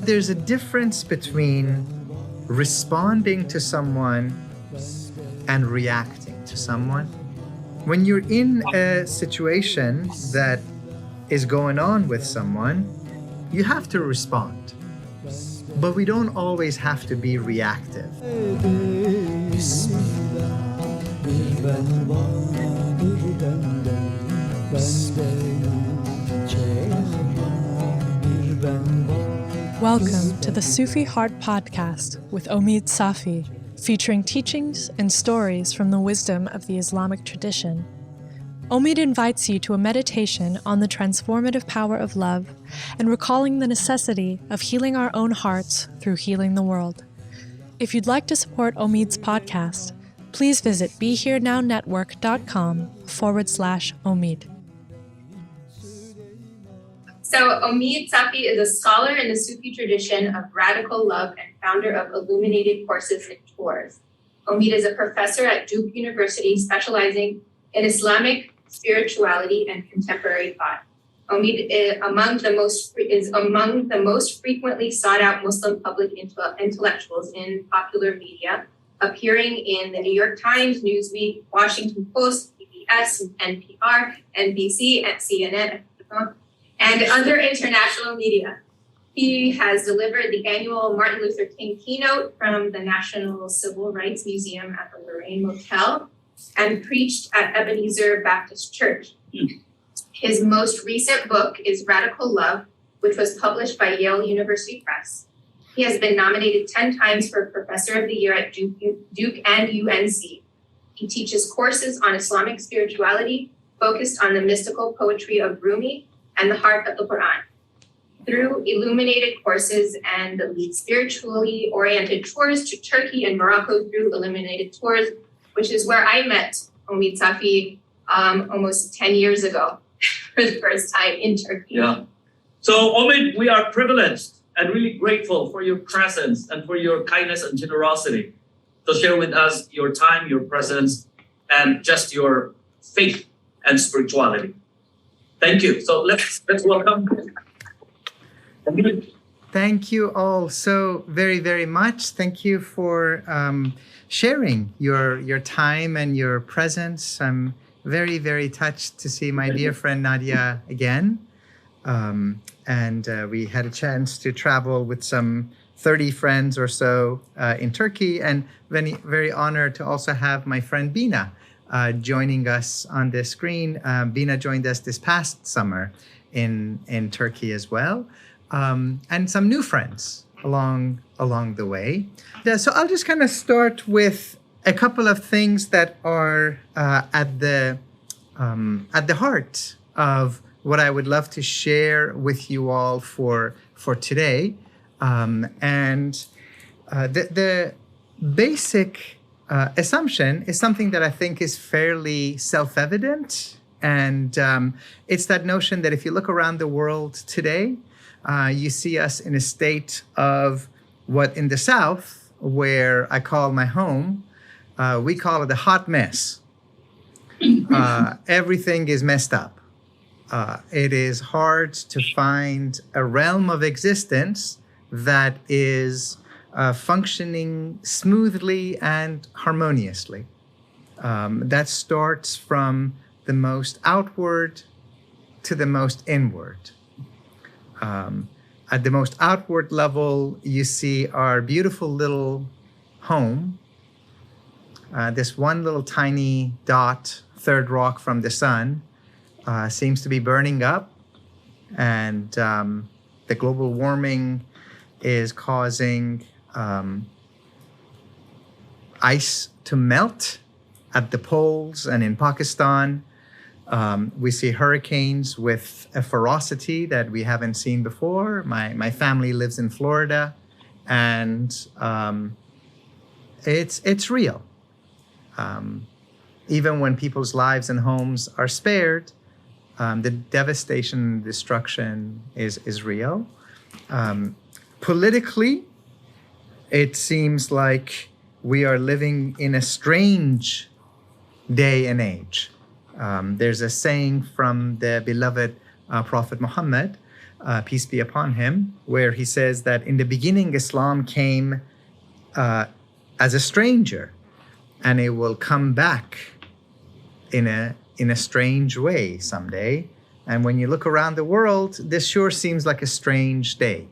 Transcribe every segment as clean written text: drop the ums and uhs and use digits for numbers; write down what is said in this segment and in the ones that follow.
There's a difference between responding to someone and reacting to someone. When you're in a situation that is going on with someone, you have to respond. But we don't always have to be reactive. Welcome to the Sufi Heart Podcast with Omid Safi, featuring teachings and stories from the wisdom of the Islamic tradition. Omid invites you to a meditation on the transformative power of love and recalling the necessity of healing our own hearts through healing the world. If you'd like to support Omid's podcast, please visit BeHereNowNetwork.com/Omid. So Omid Safi is a scholar in the Sufi tradition of radical love and founder of Illuminated Courses and Tours. Omid is a professor at Duke University specializing in Islamic spirituality and contemporary thought. Omid is among the most frequently sought out Muslim public intellectuals in popular media, appearing in the New York Times, Newsweek, Washington Post, PBS, NPR, NBC, and CNN, and other international media. He has delivered the annual Martin Luther King keynote from the National Civil Rights Museum at the Lorraine Motel and preached at Ebenezer Baptist Church. His most recent book is Radical Love, which was published by Yale University Press. He has been nominated 10 times for Professor of the Year at Duke and UNC. He teaches courses on Islamic spirituality focused on the mystical poetry of Rumi and the heart of the Quran. Through Illuminated Courses and lead spiritually oriented tours to Turkey and Morocco through Illuminated Tours, which is where I met Omid Safi almost 10 years ago for the first time in Turkey. Yeah. So Omid, we are privileged and really grateful for your presence and for your kindness and generosity to share with us your time, your presence, and just your faith and spirituality. Thank you. So let's welcome. Thank you all so very, very much. Thank you for sharing your time and your presence. I'm very, very touched to see my dear friend Nadia again. And we had a chance to travel with some 30 friends or so in Turkey, and very, very honored to also have my friend Bina joining us on the screen. Bina joined us this past summer in Turkey as well, and some new friends along the way. So I'll just kind of start with a couple of things that are at the heart of what I would love to share with you all for today, and the basic assumption is something that I think is fairly self-evident, and it's that notion that if you look around the world today, you see us in a state of what in the South, where I call my home, we call it a hot mess. Everything is messed up. It is hard to find a realm of existence that is functioning smoothly and harmoniously. That starts from the most outward to the most inward. At the most outward level, you see our beautiful little home, this one little tiny dot, third rock from the sun, seems to be burning up, and the global warming is causing ice to melt at the poles and in Pakistan. We see hurricanes with a ferocity that we haven't seen before. My family lives in Florida, and it's real. Even when people's lives and homes are spared, the devastation and destruction is real. Politically, it seems like we are living in a strange day and age. There's a saying from the beloved Prophet Muhammad peace be upon him, where he says that in the beginning Islam came as a stranger, and it will come back in a strange way someday. And when you look around the world, this sure seems like a strange day.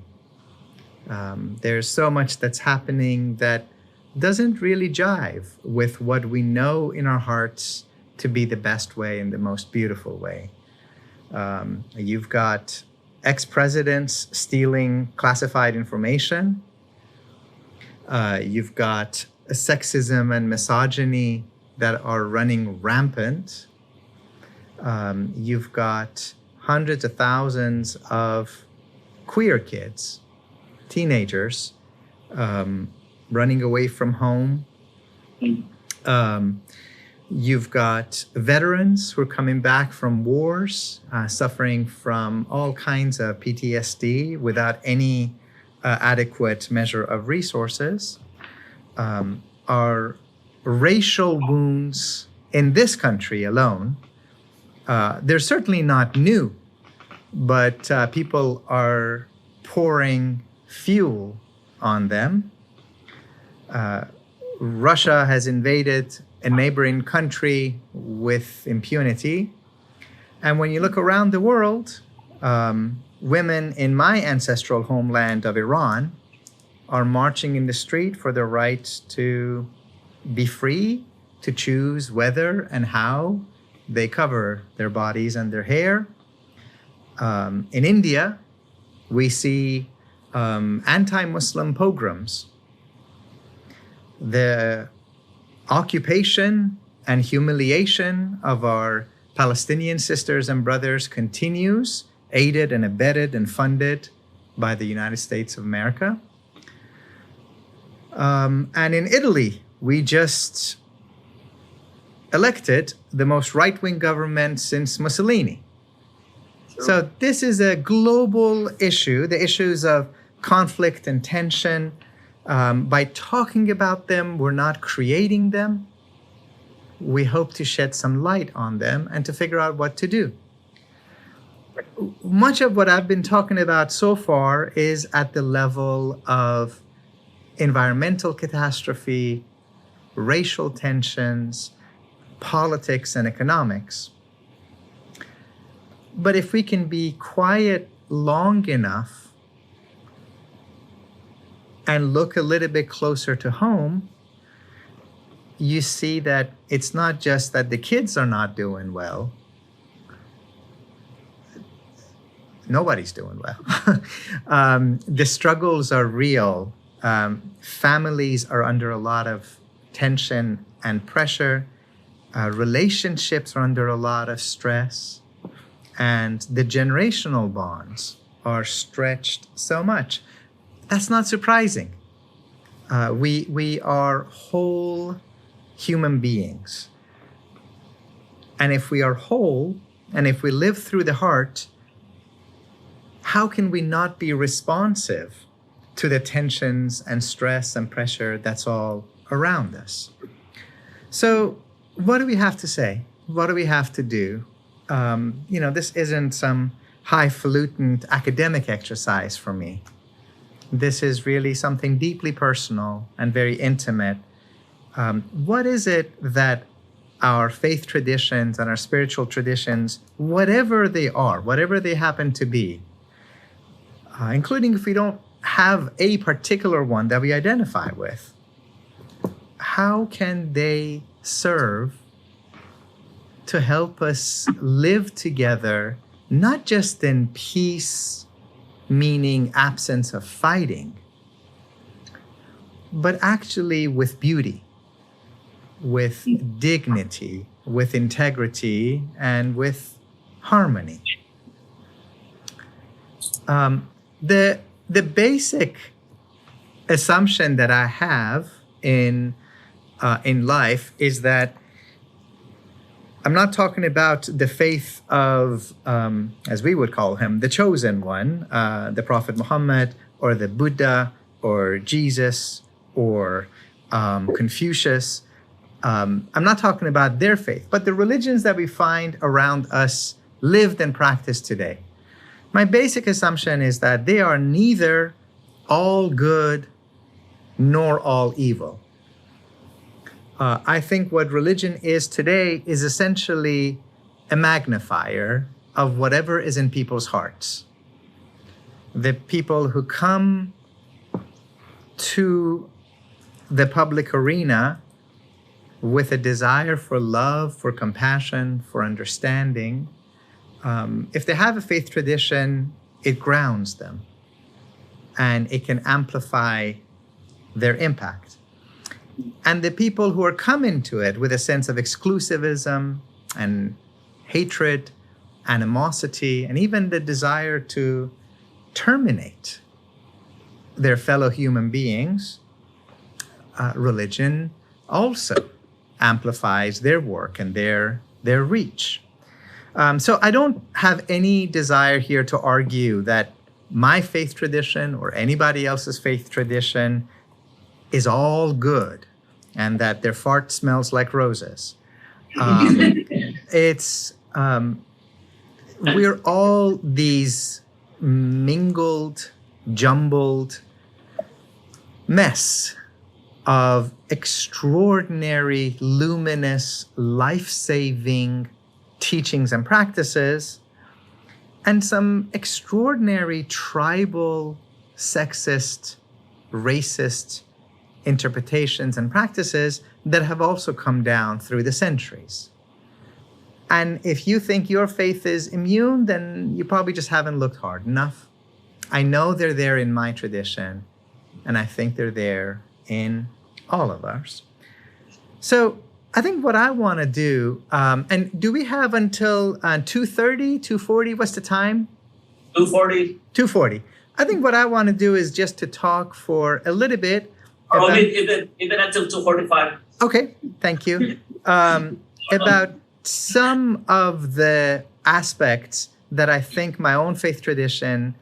There's so much that's happening that doesn't really jive with what we know in our hearts to be the best way and the most beautiful way. You've got ex-presidents stealing classified information. You've got sexism and misogyny that are running rampant. You've got hundreds of thousands of queer kids, teenagers, running away from home. You've got veterans who are coming back from wars, suffering from all kinds of PTSD without any adequate measure of resources. Our racial wounds in this country alone, they're certainly not new, but people are pouring fuel on them. Russia has invaded a neighboring country with impunity. And when you look around the world, women in my ancestral homeland of Iran are marching in the street for the right to be free to choose whether and how they cover their bodies and their hair. In India, we see anti-Muslim pogroms. The occupation and humiliation of our Palestinian sisters and brothers continues, aided and abetted and funded by the United States of America. And in Italy, we just elected the most right-wing government since Mussolini. Sure. So this is a global issue, the issues of conflict and tension. By talking about them, we're not creating them. We hope to shed some light on them and to figure out what to do. Much of what I've been talking about so far is at the level of environmental catastrophe, racial tensions, politics, and economics. But if we can be quiet long enough and look a little bit closer to home, you see that it's not just that the kids are not doing well. Nobody's doing well. The struggles are real. Families are under a lot of tension and pressure. Relationships are under a lot of stress. And the generational bonds are stretched so much. That's not surprising. We are whole human beings. And if we are whole, and if we live through the heart, how can we not be responsive to the tensions and stress and pressure that's all around us? So what do we have to say? What do we have to do? This isn't some highfalutin academic exercise for me. This is really something deeply personal and very intimate. What is it that our faith traditions and our spiritual traditions, whatever they are, whatever they happen to be, including if we don't have a particular one that we identify with, how can they serve to help us live together, not just in peace, meaning absence of fighting, but actually with beauty, with dignity, with integrity, and with harmony? The basic assumption that I have in life is that I'm not talking about the faith of, as we would call him, the chosen one, the Prophet Muhammad, or the Buddha, or Jesus, or Confucius. I'm not talking about their faith, but the religions that we find around us lived and practiced today. My basic assumption is that they are neither all good nor all evil. I think what religion is today is essentially a magnifier of whatever is in people's hearts. The people who come to the public arena with a desire for love, for compassion, for understanding, if they have a faith tradition, it grounds them and it can amplify their impact. And the people who are coming to it with a sense of exclusivism and hatred, animosity, and even the desire to terminate their fellow human beings, religion also amplifies their work and their reach. So I don't have any desire here to argue that my faith tradition or anybody else's faith tradition is all good and that their fart smells like roses. We're all these mingled, jumbled mess of extraordinary, luminous, life-saving teachings and practices, and some extraordinary tribal, sexist, racist interpretations and practices that have also come down through the centuries. And if you think your faith is immune, then you probably just haven't looked hard enough. I know they're there in my tradition, and I think they're there in all of ours. So I think what I want to do, and do we have until 2:30, 2:40? What's the time? 2:40. 2:40. I think what I want to do is just to talk for a little bit. Or even until 2:45. Okay, thank you. About some of the aspects that I think my own faith tradition,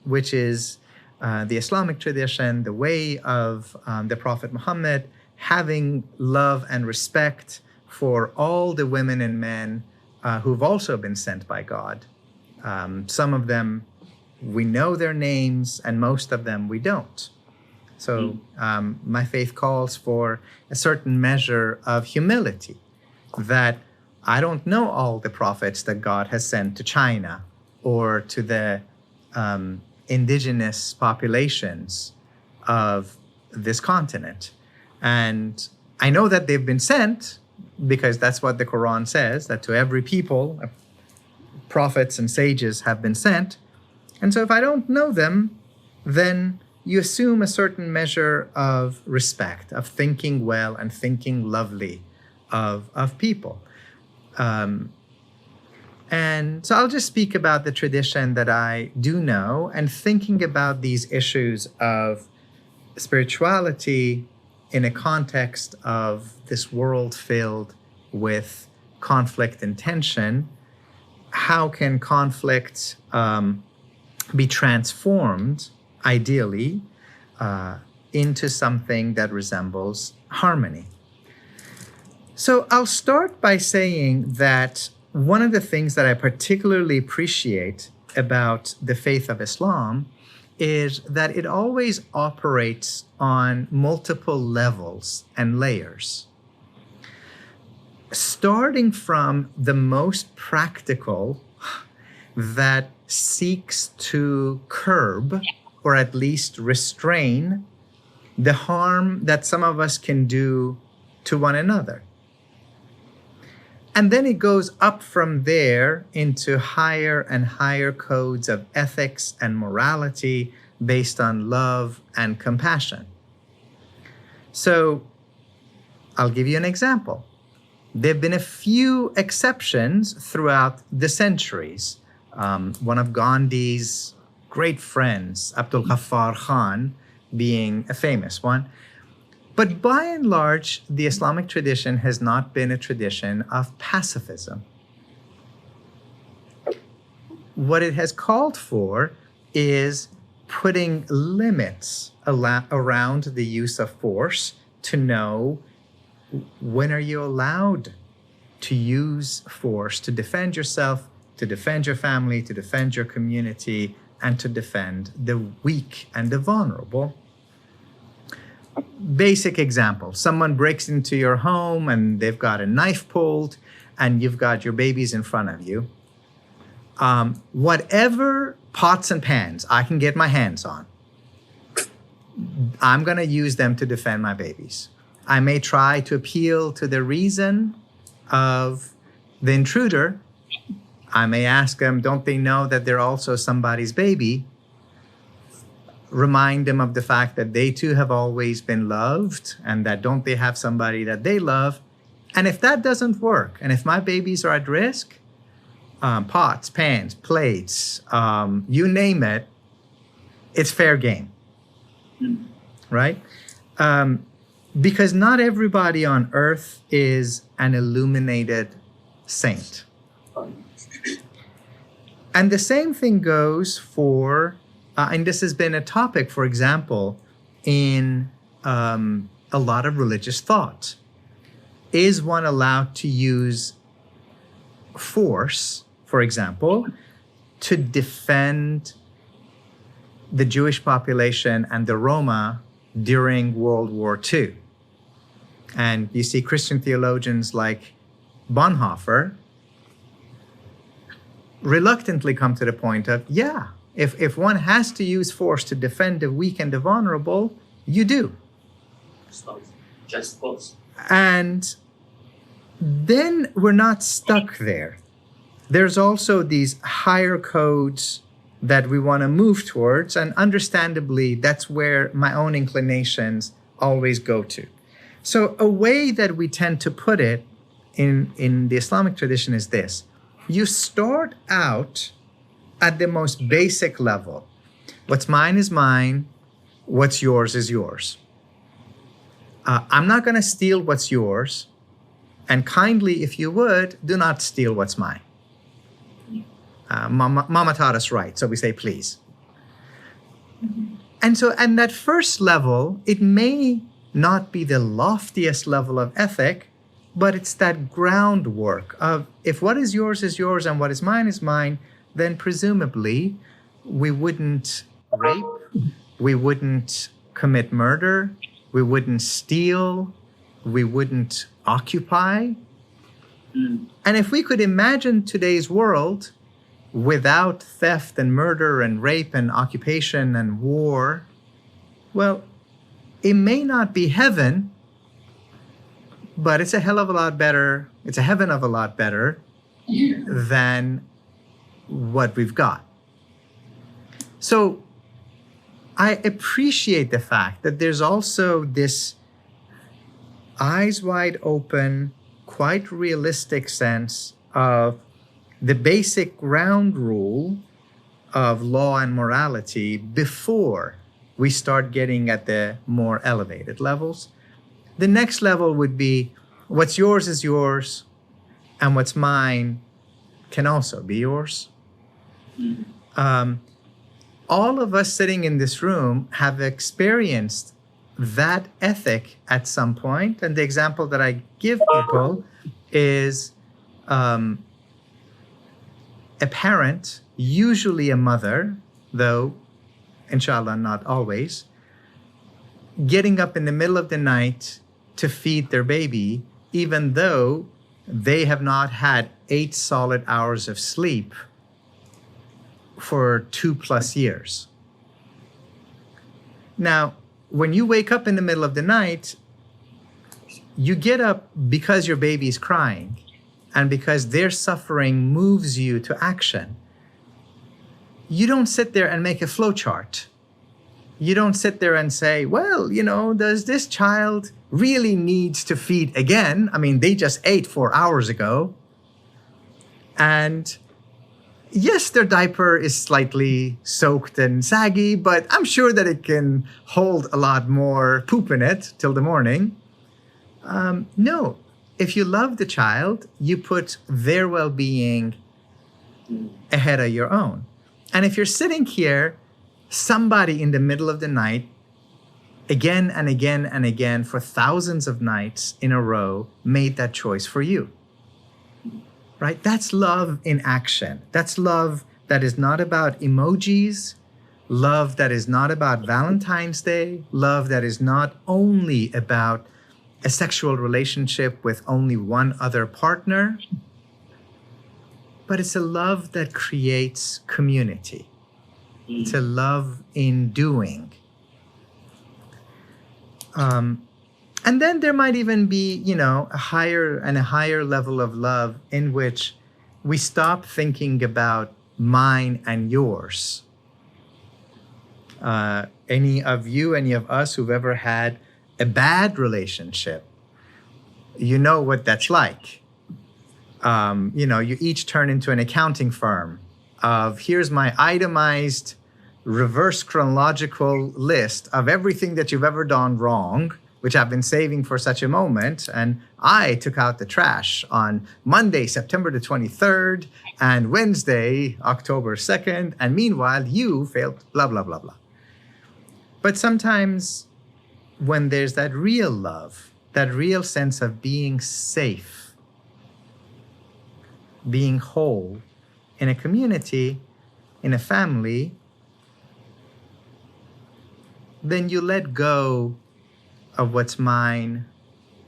which is the Islamic tradition, the way of the Prophet Muhammad, having love and respect for all the women and men who've also been sent by God. Some of them, we know their names, and most of them we don't. So my faith calls for a certain measure of humility, that I don't know all the prophets that God has sent to China or to the indigenous populations of this continent. And I know that they've been sent because that's what the Quran says, that to every people, prophets and sages have been sent. And so if I don't know them, then you assume a certain measure of respect, of thinking well and thinking lovely of people. And so I'll just speak about the tradition that I do know and thinking about these issues of spirituality in a context of this world filled with conflict and tension. How can conflict be transformed, ideally, into something that resembles harmony? So I'll start by saying that one of the things that I particularly appreciate about the faith of Islam is that it always operates on multiple levels and layers. Starting from the most practical, that seeks to curb or at least restrain the harm that some of us can do to one another. And then it goes up from there into higher and higher codes of ethics and morality based on love and compassion. So I'll give you an example. There have been a few exceptions throughout the centuries. One of Gandhi's great friends, Abdul Ghaffar Khan, being a famous one. But by and large, the Islamic tradition has not been a tradition of pacifism. What it has called for is putting limits around the use of force to know when are you allowed to use force to defend yourself, to defend your family, to defend your community, and to defend the weak and the vulnerable. Basic example, someone breaks into your home and they've got a knife pulled and you've got your babies in front of you. Whatever pots and pans I can get my hands on, I'm going to use them to defend my babies. I may try to appeal to the reason of the intruder. I may ask them, don't they know that they're also somebody's baby? Remind them of the fact that they too have always been loved and that don't they have somebody that they love? And if that doesn't work, and if my babies are at risk, pots, pans, plates, you name it, it's fair game, right? Because not everybody on earth is an illuminated saint. And the same thing goes for, and this has been a topic, for example, in a lot of religious thought. Is one allowed to use force, for example, to defend the Jewish population and the Roma during World War II? And you see Christian theologians like Bonhoeffer reluctantly come to the point of, yeah, if one has to use force to defend the weak and the vulnerable, you do. Just cause. And then we're not stuck there. There's also these higher codes that we want to move towards, and understandably, that's where my own inclinations always go to. So a way that we tend to put it in the Islamic tradition is this. You start out at the most basic level. What's mine is mine. What's yours is yours. I'm not going to steal what's yours. And kindly, if you would, do not steal what's mine. Mama taught us right, so we say please. And so, and that first level, it may not be the loftiest level of ethic, but it's that groundwork of if what is yours and what is mine, then presumably we wouldn't rape, we wouldn't commit murder, we wouldn't steal, we wouldn't occupy. And if we could imagine today's world without theft and murder and rape and occupation and war, well, it may not be heaven, but it's a hell of a lot better. It's a heaven of a lot better than what we've got. So I appreciate the fact that there's also this eyes wide open, quite realistic sense of the basic ground rule of law and morality before we start getting at the more elevated levels. The next level would be what's yours is yours, and what's mine can also be yours. All of us sitting in this room have experienced that ethic at some point. And the example that I give people is a parent, usually a mother, though inshallah not always, getting up in the middle of the night to feed their baby, even though they have not had 8 solid hours of sleep for 2+ years. Now, when you wake up in the middle of the night, you get up because your baby is crying and because their suffering moves you to action. You don't sit there and make a flow chart. You don't sit there and say, well, does this child really need to feed again? I mean, they just ate 4 hours ago. And yes, their diaper is slightly soaked and saggy, but I'm sure that it can hold a lot more poop in it till the morning. No, if you love the child, you put their well-being ahead of your own. And if you're sitting here, somebody in the middle of the night, again and again and again for thousands of nights in a row, made that choice for you. right? That's love in action. That's love that is not about emojis, love that is not about Valentine's Day, love that is not only about a sexual relationship with only one other partner, but it's a love that creates community. It's a love in doing. And then there might even be, a higher level of love in which we stop thinking about mine and yours. Any of us who've ever had a bad relationship, you know what that's like. You each turn into an accounting firm of here's my itemized reverse chronological list of everything that you've ever done wrong, which I've been saving for such a moment. And I took out the trash on Monday, September the 23rd, and Wednesday, October 2nd. And meanwhile, you failed, blah, blah, blah, blah. But sometimes when there's that real love, that real sense of being safe, being whole in a community, in a family, then you let go of what's mine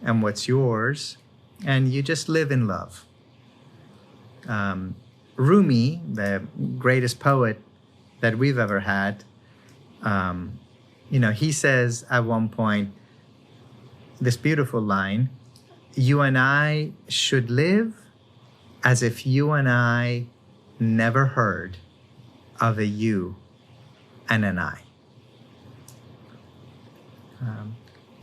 and what's yours, and you just live in love. Rumi, the greatest poet that we've ever had, he says at one point, this beautiful line, you and I should live as if you and I never heard of a you and an I.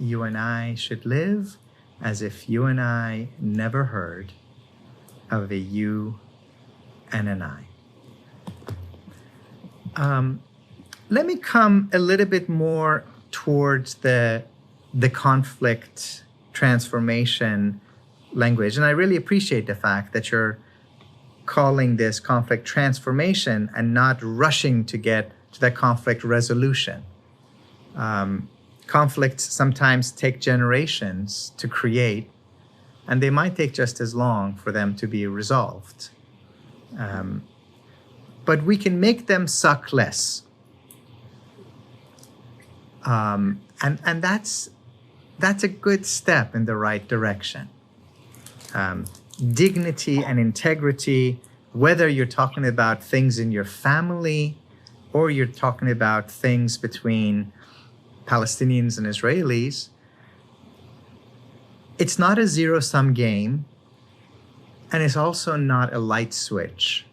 You and I should live as if you and I never heard of a you and an I. Let me come a little bit more towards the conflict transformation language. And I really appreciate the fact that you're calling this conflict transformation and not rushing to get to that conflict resolution. Conflicts sometimes take generations to create, and they might take just as long for them to be resolved. But we can make them suck less. And that's a good step in the right direction. Dignity and integrity, whether you're talking about things in your family or you're talking about things between Palestinians and Israelis, it's not a zero-sum game, and it's also not a light switch.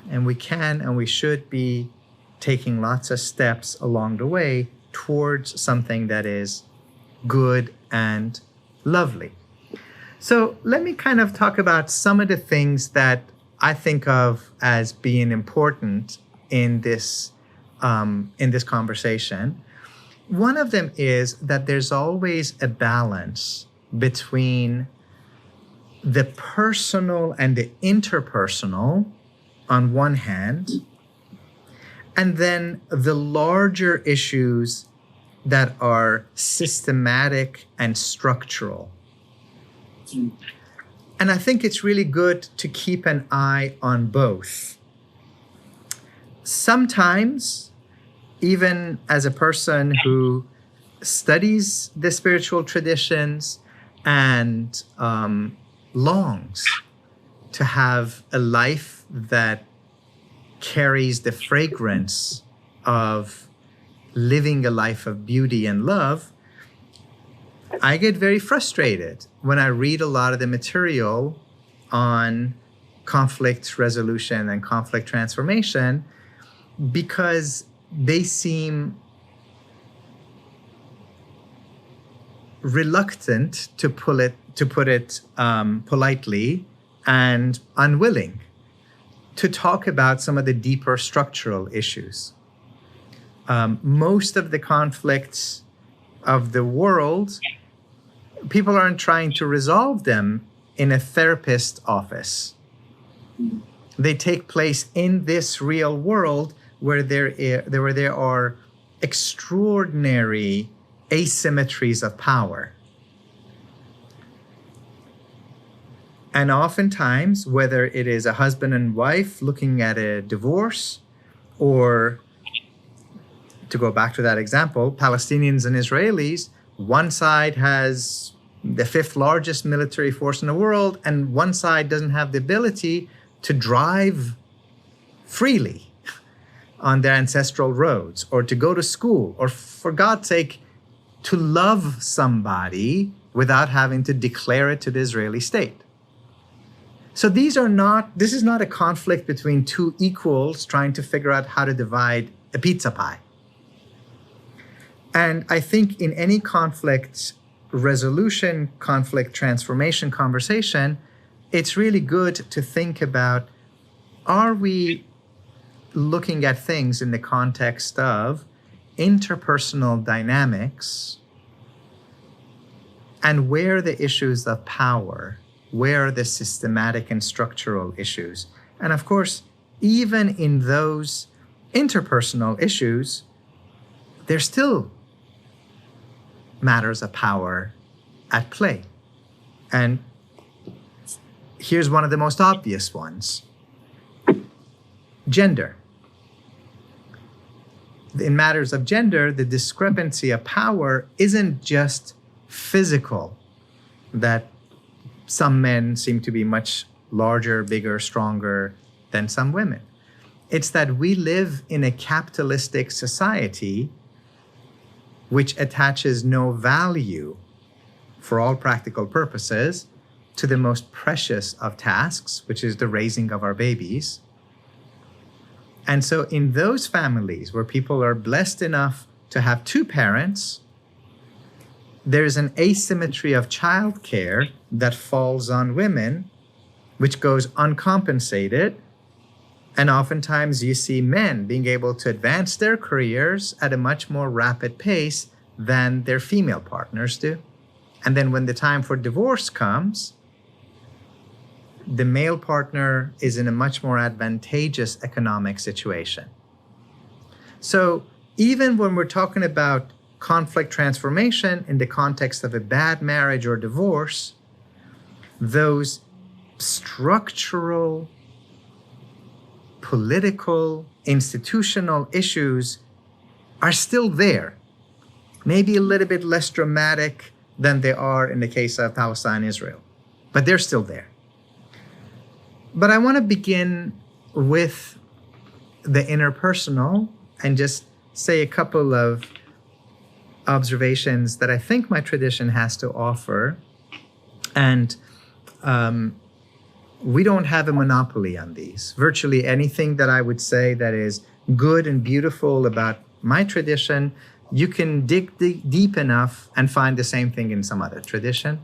And we can and we should be taking lots of steps along the way towards something that is good and lovely. So let me kind of talk about some of the things that I think of as being important in this conversation. One of them is that there's always a balance between the personal and the interpersonal on one hand, and then the larger issues that are systematic and structural. And I think it's really good to keep an eye on both. Sometimes, even as a person who studies the spiritual traditions and longs to have a life that carries the fragrance of living a life of beauty and love, I get very frustrated when I read a lot of the material on conflict resolution and conflict transformation, because they seem reluctant, to put it politely, and unwilling to talk about some of the deeper structural issues. Most of the conflicts of the world, people aren't trying to resolve them in a therapist's office. They take place in this real world where there are extraordinary asymmetries of power. And oftentimes, whether it is a husband and wife looking at a divorce, or to go back to that example, Palestinians and Israelis, one side has the 5th largest military force in the world, and one side doesn't have the ability to drive freely on their ancestral roads, or to go to school, or for God's sake, to love somebody without having to declare it to the Israeli state. So this is not a conflict between two equals trying to figure out how to divide a pizza pie. And I think in any conflict resolution, conflict transformation conversation, it's really good to think about, are we looking at things in the context of interpersonal dynamics, and where are the issues of power? Where are the systematic and structural issues? And of course, even in those interpersonal issues, there's still matters of power at play. And here's one of the most obvious ones: gender. In matters of gender, the discrepancy of power isn't just physical, that some men seem to be much larger, bigger, stronger than some women. It's that we live in a capitalistic society which attaches no value, for all practical purposes, to the most precious of tasks, which is the raising of our babies. And so in those families where people are blessed enough to have 2 parents, there's an asymmetry of childcare that falls on women, which goes uncompensated. And oftentimes you see men being able to advance their careers at a much more rapid pace than their female partners do. And then when the time for divorce comes, the male partner is in a much more advantageous economic situation. So even when we're talking about conflict transformation in the context of a bad marriage or divorce, those structural, political, institutional issues are still there. Maybe a little bit less dramatic than they are in the case of Palestine and Israel, but they're still there. But I want to begin with the interpersonal and just say a couple of observations that I think my tradition has to offer. And we don't have a monopoly on these. Virtually anything that I would say that is good and beautiful about my tradition, you can dig deep enough and find the same thing in some other tradition.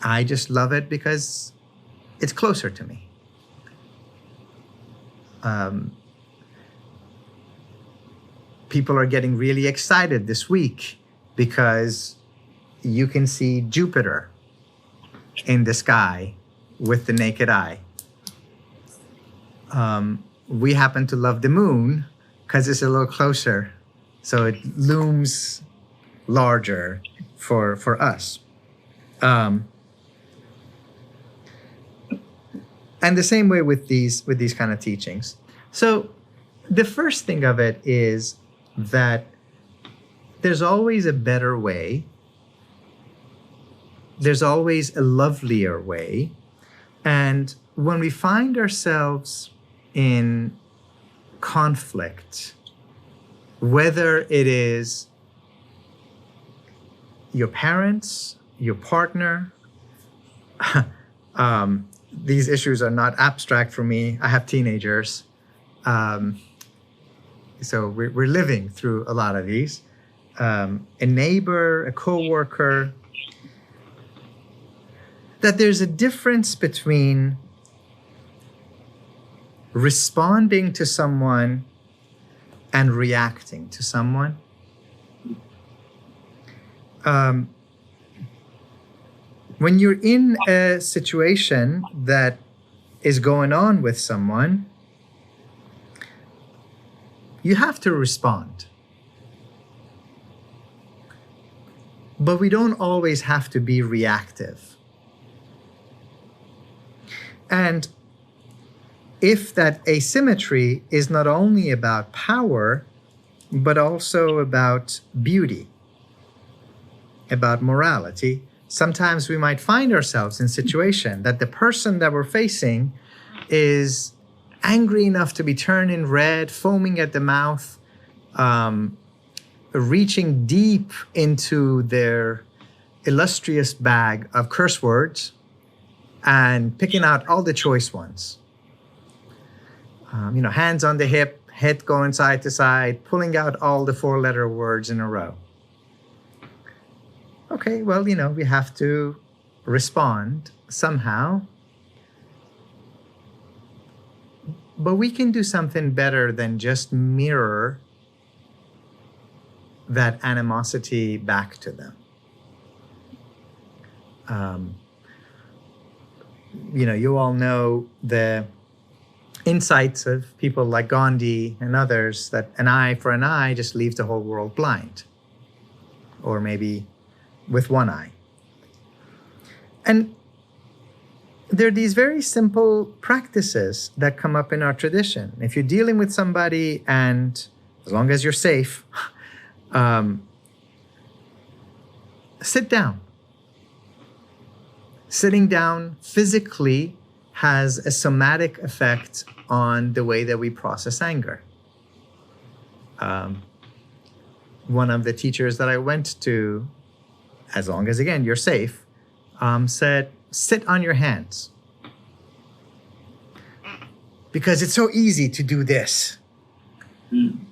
I just love it because it's closer to me. People are getting really excited this week because you can see Jupiter in the sky with the naked eye. We happen to love the moon because it's a little closer, so it looms larger for us. And the same way with these kind of teachings. So the first thing of it is that there's always a better way. There's always a lovelier way. And when we find ourselves in conflict, whether it is your parents, your partner, these issues are not abstract for me. I have teenagers. So we're living through a lot of these. A neighbor, a coworker, that there's a difference between responding to someone and reacting to someone. When you're in a situation that is going on with someone, you have to respond. But we don't always have to be reactive. And if that asymmetry is not only about power, but also about beauty, about morality, sometimes we might find ourselves in a situation that the person that we're facing is angry enough to be turning red, foaming at the mouth, reaching deep into their illustrious bag of curse words and picking out all the choice ones. Hands on the hip, head going side to side, pulling out all the 4-letter words in a row. Okay, well, we have to respond somehow. But we can do something better than just mirror that animosity back to them. You all know the insights of people like Gandhi and others that an eye for an eye just leaves the whole world blind, or maybe with one eye. And there are these very simple practices that come up in our tradition. If you're dealing with somebody, and as long as you're safe, sit down. Sitting down physically has a somatic effect on the way that we process anger. One of the teachers that I went to, as long as, again, you're safe, said, sit on your hands. Because it's so easy to do this,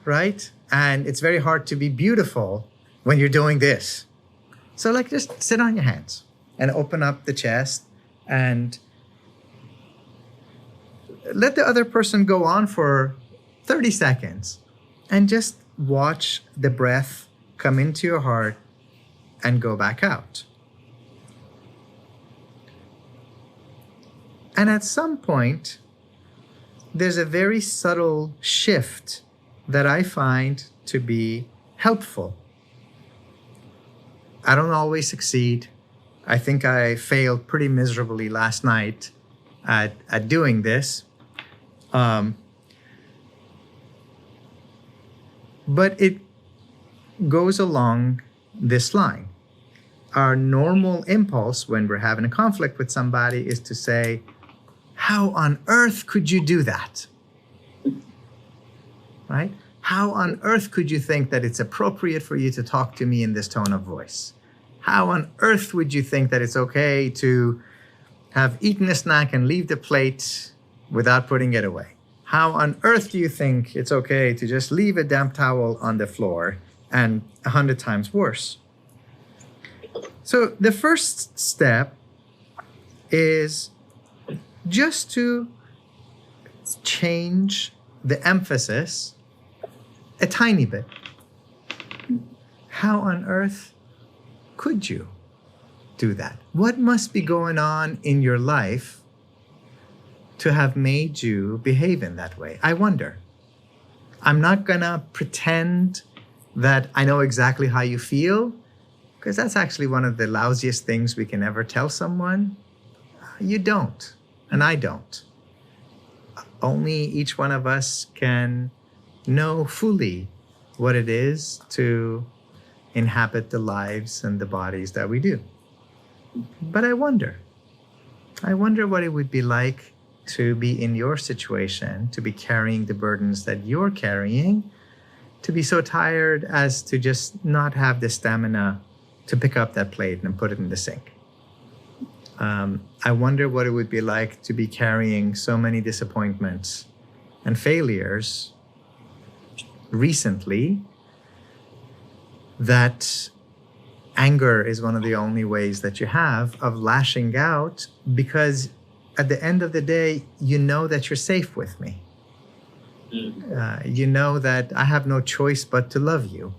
right? And it's very hard to be beautiful when you're doing this. So just sit on your hands and open up the chest and let the other person go on for 30 seconds and just watch the breath come into your heart and go back out. And at some point, there's a very subtle shift that I find to be helpful. I don't always succeed. I think I failed pretty miserably last night at doing this. But it goes along this line. Our normal impulse when we're having a conflict with somebody is to say, how on earth could you do that? Right? How on earth could you think that it's appropriate for you to talk to me in this tone of voice? How on earth would you think that it's okay to have eaten a snack and leave the plate without putting it away? How on earth do you think it's okay to just leave a damp towel on the floor, and 100 times worse? So the first step is just to change the emphasis a tiny bit. How on earth could you do that? What must be going on in your life to have made you behave in that way? I wonder. I'm not gonna pretend that I know exactly how you feel, because that's actually one of the lousiest things we can ever tell someone. You don't, and I don't. Only each one of us can know fully what it is to inhabit the lives and the bodies that we do. But I wonder what it would be like to be in your situation, to be carrying the burdens that you're carrying, to be so tired as to just not have the stamina to pick up that plate and put it in the sink. I wonder what it would be like to be carrying so many disappointments and failures recently that anger is one of the only ways that you have of lashing out, because at the end of the day, you know that you're safe with me. You know that I have no choice but to love you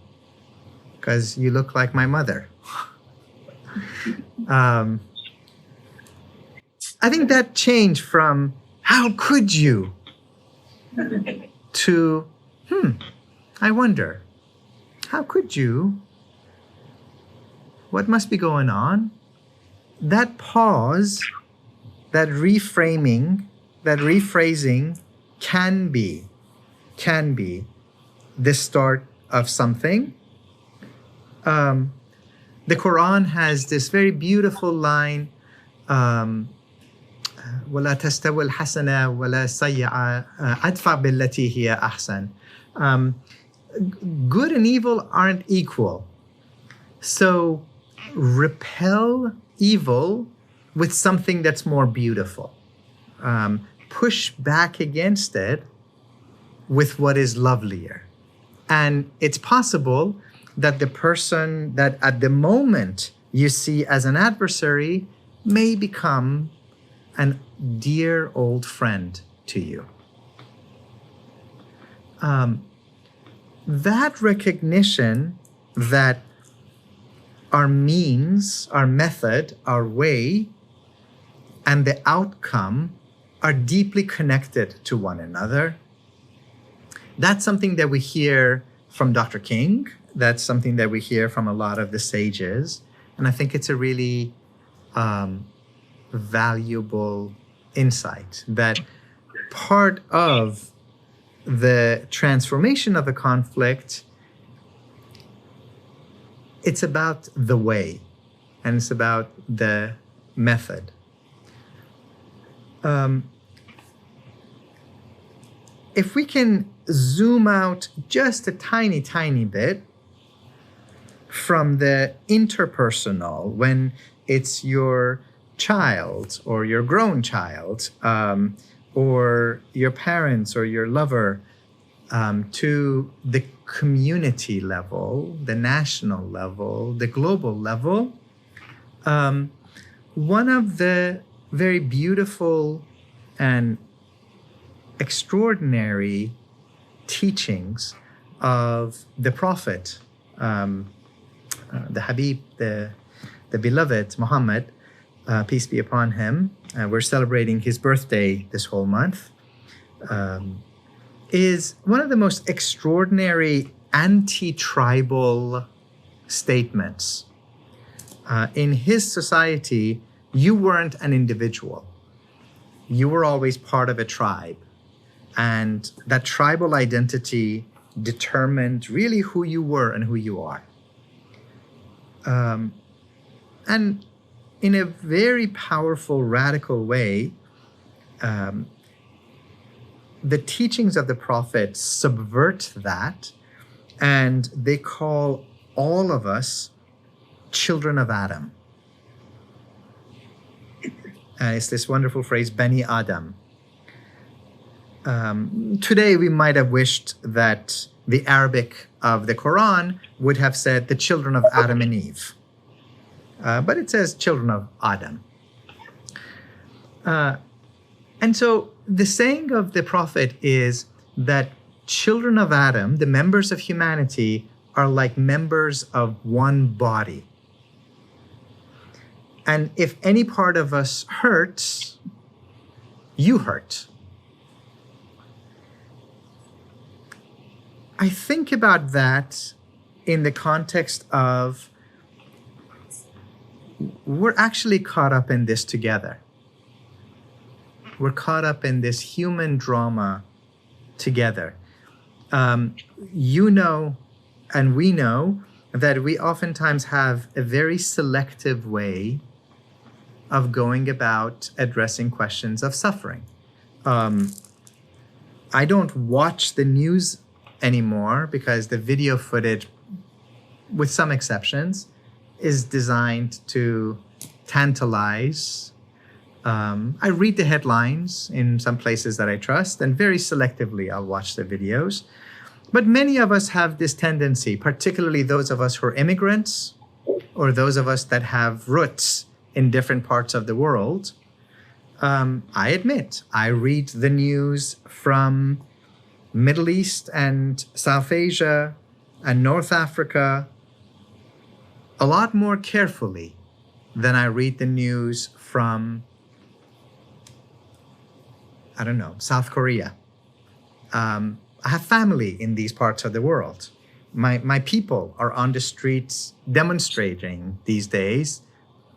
because you look like my mother. I think that change from how could you to I wonder, how could you? What must be going on? That pause that reframing, that rephrasing can be the start of something. The Quran has this very beautiful line, وَلَا تَسْتَوِي الْحَسَنَةُ وَلَا السَّيِّئَةُ أَدْفَعْ بِالَّتِي هِيَ أَحْسَنُ. Good and evil aren't equal. So repel evil with something that's more beautiful. Push back against it with what is lovelier. And it's possible that the person that at the moment you see as an adversary may become a dear old friend to you. That recognition that our means, our method, our way, and the outcome are deeply connected to one another. That's something that we hear from Dr. King. That's something that we hear from a lot of the sages. And I think it's a really valuable insight that part of the transformation of a conflict, it's about the way and it's about the method. If we can zoom out just a tiny, tiny bit from the interpersonal, when it's your child or your grown child, or your parents or your lover, to the community level, the national level, the global level, one of the very beautiful and extraordinary teachings of the Prophet, the Habib, the beloved Muhammad, peace be upon him. We're celebrating his birthday this whole month. Is one of the most extraordinary anti-tribal statements. In his society, you weren't an individual. You were always part of a tribe. And that tribal identity determined really who you were and who you are. And in a very powerful, radical way, the teachings of the Prophet subvert that, and they call all of us children of Adam. And it's this wonderful phrase, Bani Adam. Today, we might have wished that the Arabic of the Quran would have said the children of Adam and Eve. But it says children of Adam. And so the saying of the Prophet is that children of Adam, the members of humanity, are like members of one body. And if any part of us hurts, you hurt. I think about that in the context of we're actually caught up in this together. We're caught up in this human drama together. You know, and we know that we oftentimes have a very selective way of going about addressing questions of suffering. I don't watch the news anymore because the video footage, with some exceptions, is designed to tantalize. I read the headlines in some places that I trust, and very selectively I'll watch the videos. But many of us have this tendency, particularly those of us who are immigrants or those of us that have roots in different parts of the world. I admit, I read the news from Middle East and South Asia and North Africa a lot more carefully than I read the news from, I don't know, South Korea. I have family in these parts of the world. My people are on the streets demonstrating these days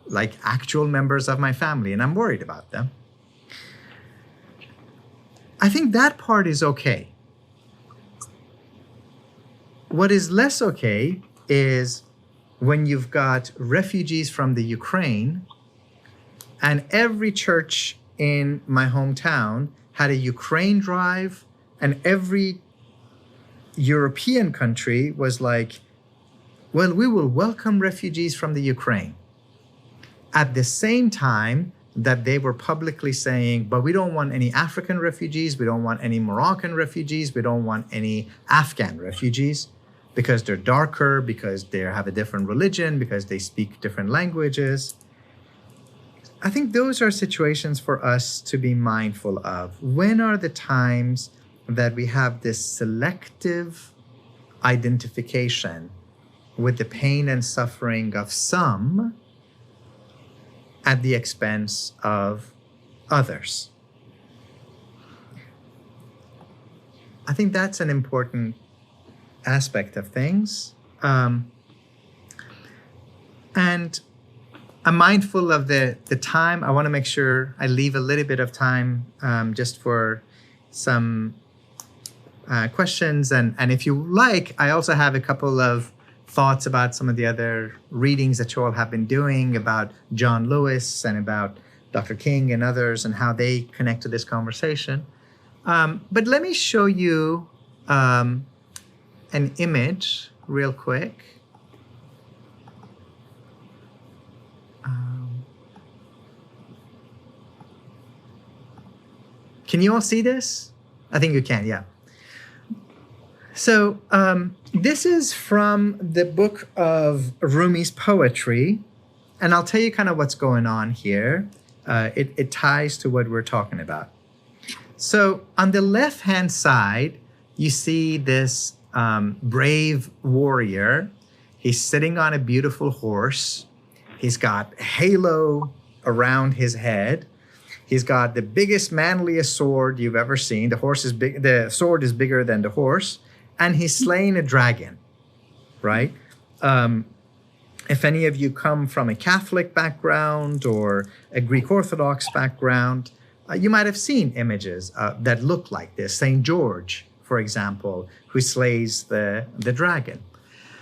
like actual members of my family, and I'm worried about them. I think that part is okay. What is less okay is when you've got refugees from the Ukraine, and every church in my hometown had a Ukraine drive, and every European country was like, well, we will welcome refugees from the Ukraine. At the same time that they were publicly saying, but we don't want any African refugees, we don't want any Moroccan refugees, we don't want any Afghan refugees, because they're darker, because they have a different religion, because they speak different languages. I think those are situations for us to be mindful of. When are the times that we have this selective identification with the pain and suffering of some at the expense of others? I think that's an important aspect of things. And I'm mindful of the time. I want to make sure I leave a little bit of time just for some questions. And if you like, I also have a couple of thoughts about some of the other readings that you all have been doing about John Lewis and about Dr. King and others and how they connect to this conversation. But let me show you an image real quick. Can you all see this? I think you can, yeah. So this is from the book of Rumi's poetry, and I'll tell you kind of what's going on here. It ties to what we're talking about. So on the left-hand side, you see this brave warrior. He's sitting on a beautiful horse. He's got a halo around his head. He's got the biggest, manliest sword you've ever seen. The horse is big. The sword is bigger than the horse, and he's slaying a dragon, right? If any of you come from a Catholic background or a Greek Orthodox background, you might have seen images that look like this. Saint George, for example, who slays the dragon.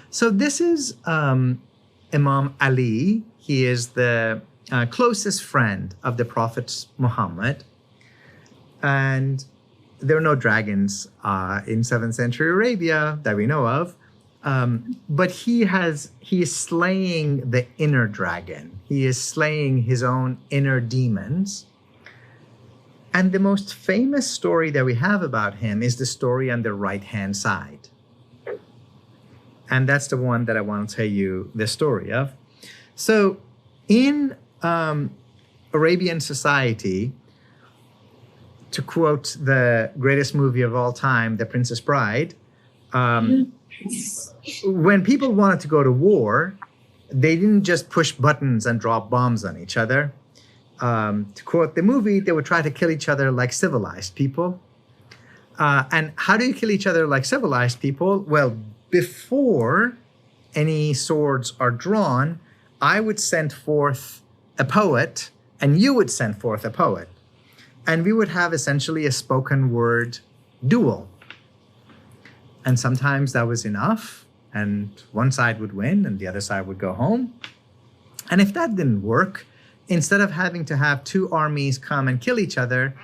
So this is Imam Ali. He is the closest friend of the Prophet Muhammad. And there are no dragons in 7th century Arabia that we know of. But he is slaying the inner dragon. He is slaying his own inner demons. And the most famous story that we have about him is the story on the right-hand side. And that's the one that I want to tell you the story of. So in Arabian society, to quote the greatest movie of all time, The Princess Bride, when people wanted to go to war, they didn't just push buttons and drop bombs on each other. To quote the movie, they would try to kill each other like civilized people. And how do you kill each other like civilized people? Well, before any swords are drawn, I would send forth a poet, and you would send forth a poet. And we would have essentially a spoken word duel. And sometimes that was enough, and one side would win and the other side would go home. And if that didn't work, instead of having to have two armies come and kill each other,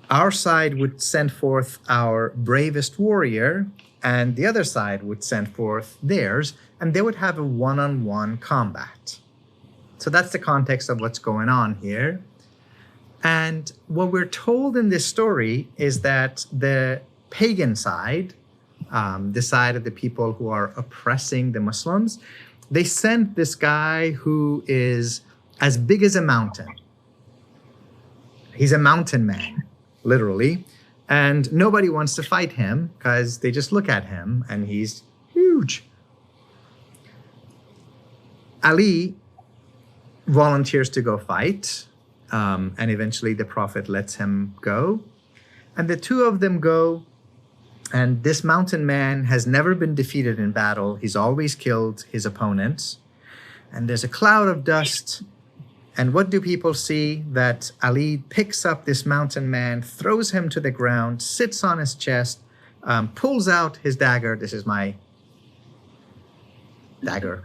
our side would send forth our bravest warrior, and the other side would send forth theirs, and they would have a one-on-one combat. So that's the context of what's going on here. And what we're told in this story is that the pagan side, the side of the people who are oppressing the Muslims, they sent this guy who is as big as a mountain. He's a mountain man, literally. And nobody wants to fight him because they just look at him and he's huge. Ali volunteers to go fight, and eventually the Prophet lets him go. And the two of them go, and this mountain man has never been defeated in battle. He's always killed his opponents. And there's a cloud of dust, And what do people see? That Ali picks up this mountain man, throws him to the ground, sits on his chest, pulls out his dagger. This is my dagger.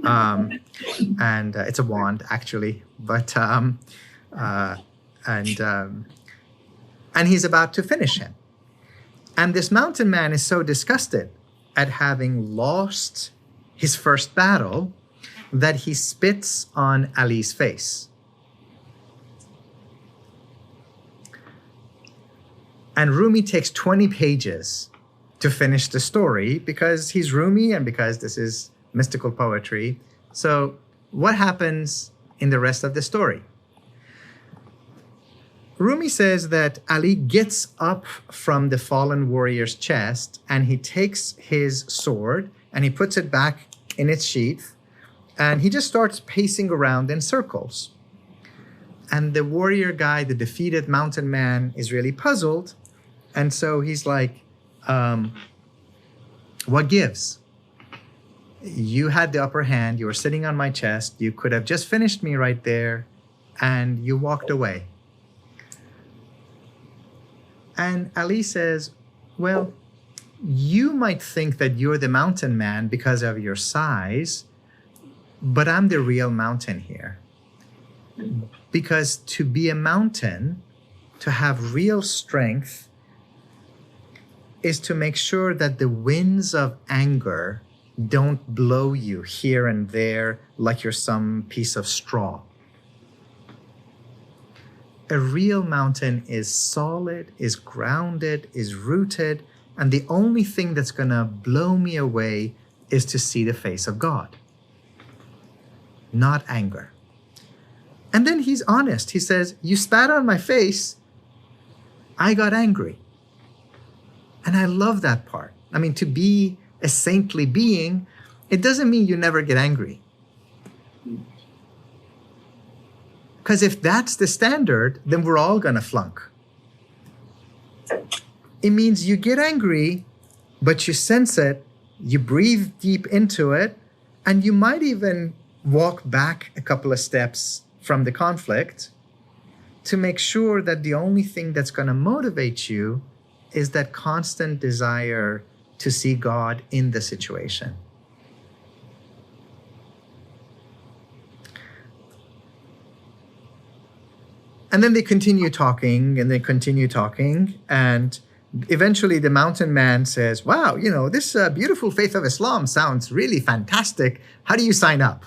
And it's a wand, actually. But and he's about to finish him. And this mountain man is so disgusted at having lost his first battle that he spits on Ali's face. And Rumi takes 20 pages to finish the story because he's Rumi and because this is mystical poetry. So what happens in the rest of the story? Rumi says that Ali gets up from the fallen warrior's chest and he takes his sword and he puts it back in its sheath and he just starts pacing around in circles. And the warrior guy, the defeated mountain man, is really puzzled. And so he's like, what gives? You had the upper hand. You were sitting on my chest. You could have just finished me right there and you walked away. And Ali says, well, you might think that you're the mountain man because of your size, but I'm the real mountain here. Because to be a mountain, to have real strength, is to make sure that the winds of anger don't blow you here and there like you're some piece of straw. A real mountain is solid, is grounded, is rooted, and the only thing that's going to blow me away is to see the face of God, not anger. And then he's honest. He says, you spat on my face, I got angry. And I love that part. I mean, to be a saintly being, it doesn't mean you never get angry. Because if that's the standard, then we're all going to flunk. It means you get angry, but you sense it, you breathe deep into it, and you might even walk back a couple of steps from the conflict to make sure that the only thing that's going to motivate you is that constant desire to see God in the situation. And then they continue talking and they continue talking. And eventually the mountain man says, wow, you know, this beautiful faith of Islam sounds really fantastic. How do you sign up?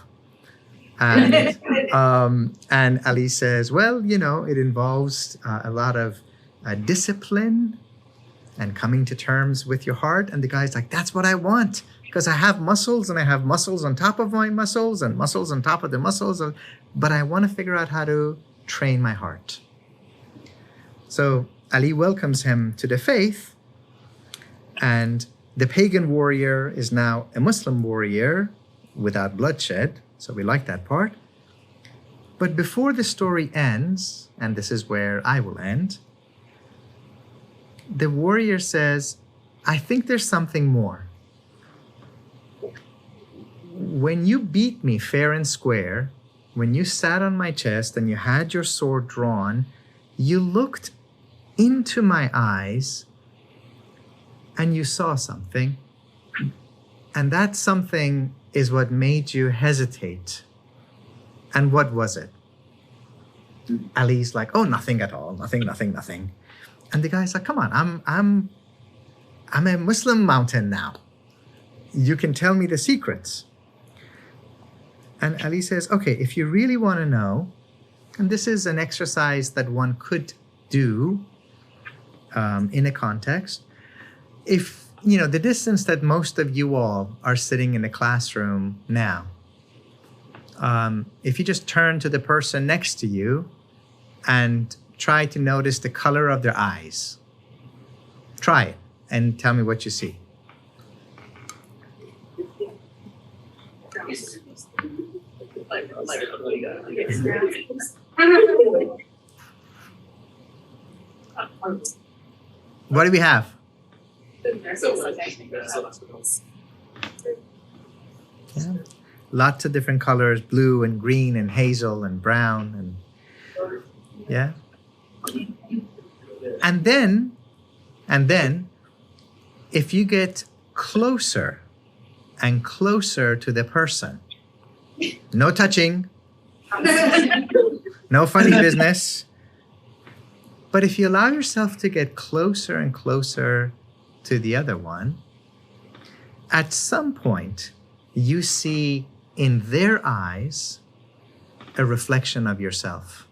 And Ali says, well, you know, it involves a lot of discipline and coming to terms with your heart. And the guy's like, that's what I want, because I have muscles and I have muscles on top of my muscles and muscles on top of the muscles. But I want to figure out how to train my heart. So Ali welcomes him to the faith, and the pagan warrior is now a Muslim warrior without bloodshed. So we like that part. But before the story ends, and this is where I will end, the warrior says, I think there's something more. When you beat me fair and square, when you sat on my chest and you had your sword drawn, you looked into my eyes and you saw something. And that something is what made you hesitate. And what was it? Ali's like, oh, nothing at all. Nothing. And the guy's like, come on, I'm a Muslim mountain now. You can tell me the secrets. And Ali says, okay, if you really want to know, and this is an exercise that one could do in a context, if, you know, the distance that most of you all are sitting in a classroom now, if you just turn to the person next to you and try to notice the color of their eyes. Try it and tell me what you see. What do we have? Yeah. lots of different colors, blue and green and hazel and brown and yeah. And then if you get closer and closer to the person, no touching, no funny business, but if you allow yourself to get closer and closer to the other one, at some point you see in their eyes a reflection of yourself.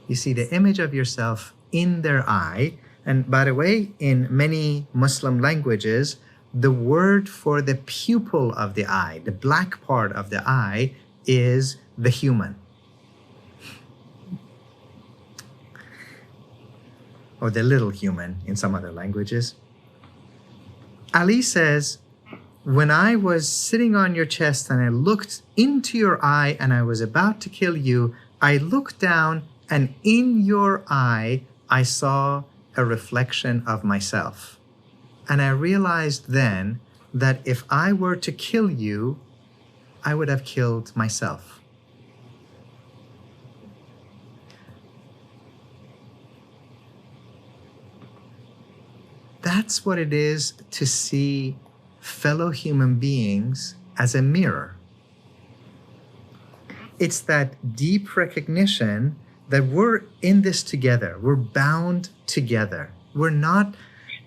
You see the image of yourself in their eye. And by the way, in many Muslim languages, the word for the pupil of the eye, the black part of the eye, is the human. Or the little human in some other languages. Ali says, when I was sitting on your chest and I looked into your eye and I was about to kill you, I looked down and in your eye, I saw a reflection of myself. And I realized then that if I were to kill you, I would have killed myself. That's what it is to see fellow human beings as a mirror. It's that deep recognition that we're in this together. We're bound together. We're not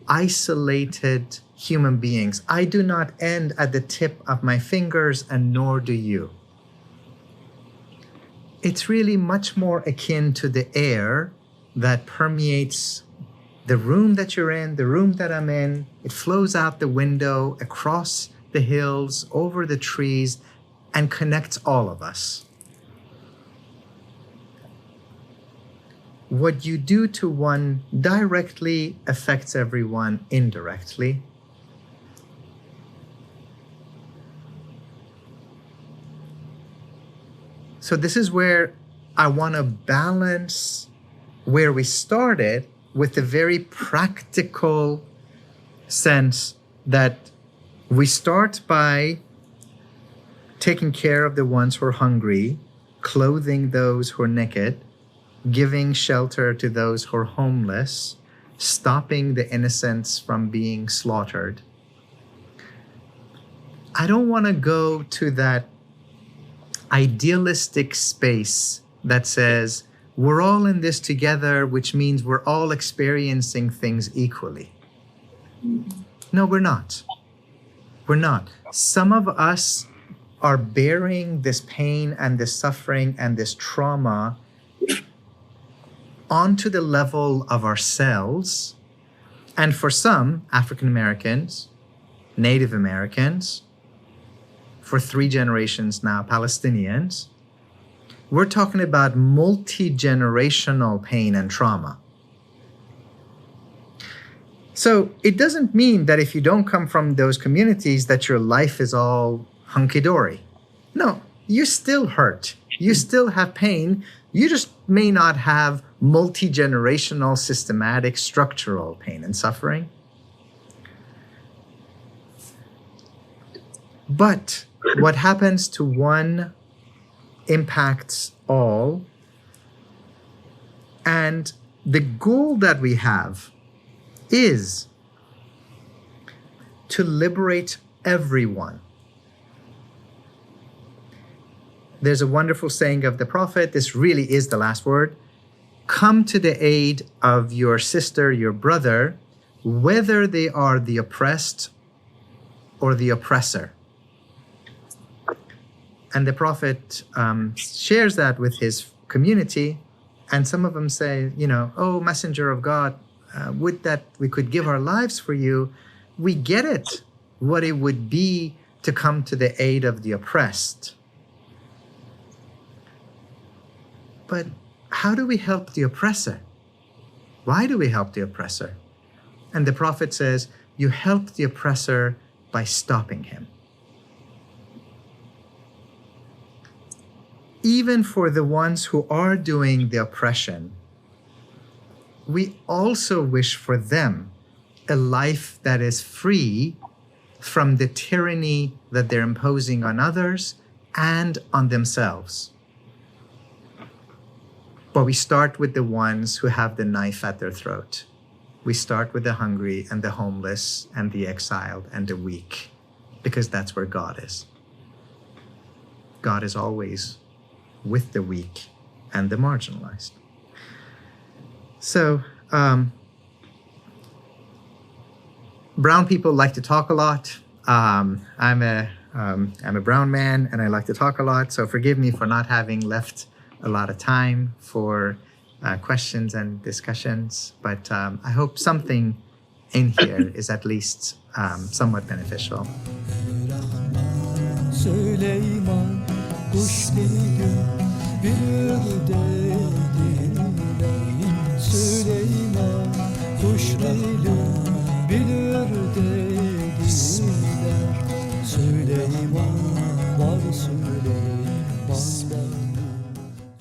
isolated human beings. I do not end at the tip of my fingers, and nor do you. It's really much more akin to the air that permeates the room that you're in, the room that I'm in. It flows out the window, across the hills, over the trees, and connects all of us. What you do to one directly affects everyone indirectly. So this is where I want to balance where we started with the very practical sense that we start by taking care of the ones who are hungry, clothing those who are naked, giving shelter to those who are homeless, stopping the innocents from being slaughtered. I don't want to go to that idealistic space that says we're all in this together, which means we're all experiencing things equally. No, we're not. We're not. Some of us are bearing this pain and this suffering and this trauma onto the level of ourselves. And for some African Americans, Native Americans, for 3 generations now, Palestinians, we're talking about multi-generational pain and trauma. So it doesn't mean that if you don't come from those communities that your life is all hunky-dory. No, you still hurt. You still have pain. You just may not have multi-generational, systematic, structural pain and suffering. But what happens to one impacts all. And the goal that we have is to liberate everyone. There's a wonderful saying of the Prophet, this really is the last word: come to the aid of your sister, your brother, whether they are the oppressed or the oppressor. And the Prophet shares that with his community, and some of them say, oh, Messenger of God, would that we could give our lives for you. We get it, what it would be to come to the aid of the oppressed. But how do we help the oppressor? Why do we help the oppressor? And the Prophet says, you help the oppressor by stopping him. Even for the ones who are doing the oppression, we also wish for them a life that is free from the tyranny that they're imposing on others and on themselves. But we start with the ones who have the knife at their throat. We start with the hungry and the homeless and the exiled and the weak, because that's where God is. God is always with the weak and the marginalized. So, brown people like to talk a lot. I'm a brown man and I like to talk a lot. So forgive me for not having left a lot of time for questions and discussions. But I hope something in here is at least somewhat beneficial. Süleyman kuşluydu bir Süleyman kuşluydu bir